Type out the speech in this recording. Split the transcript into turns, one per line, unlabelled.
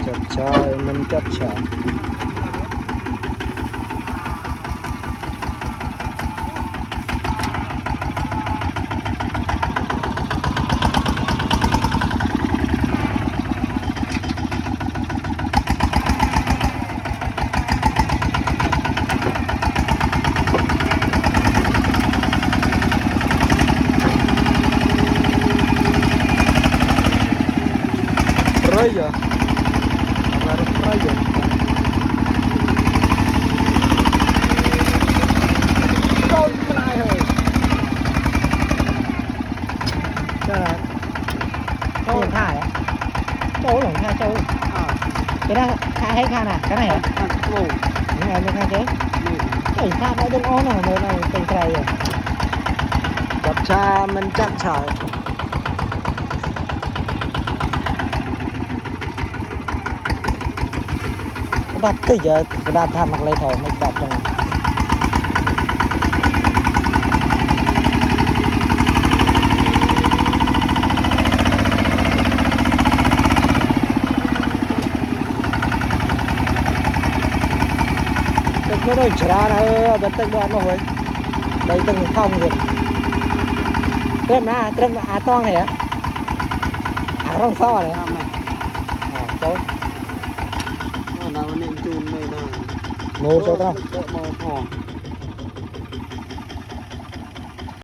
chập chai mình chập chai raya harus raya con lại rồi cho là câu thải á câu lỏng hai câu cái đó khai hay khai nè cái này hả những ngày mới khai thế cái khai nó đừng ón nào mới này tình trời rồi chập cha mình chập trời đặt cái giờ đặt tham mặc lấy thầu mới đặt trong cái đôi chả nó bên tây đoạn nó hồi đây từng phong rồi trâm na toang này á rong so này tốt
nào nên chun này nào
ngô số tao
màu hồng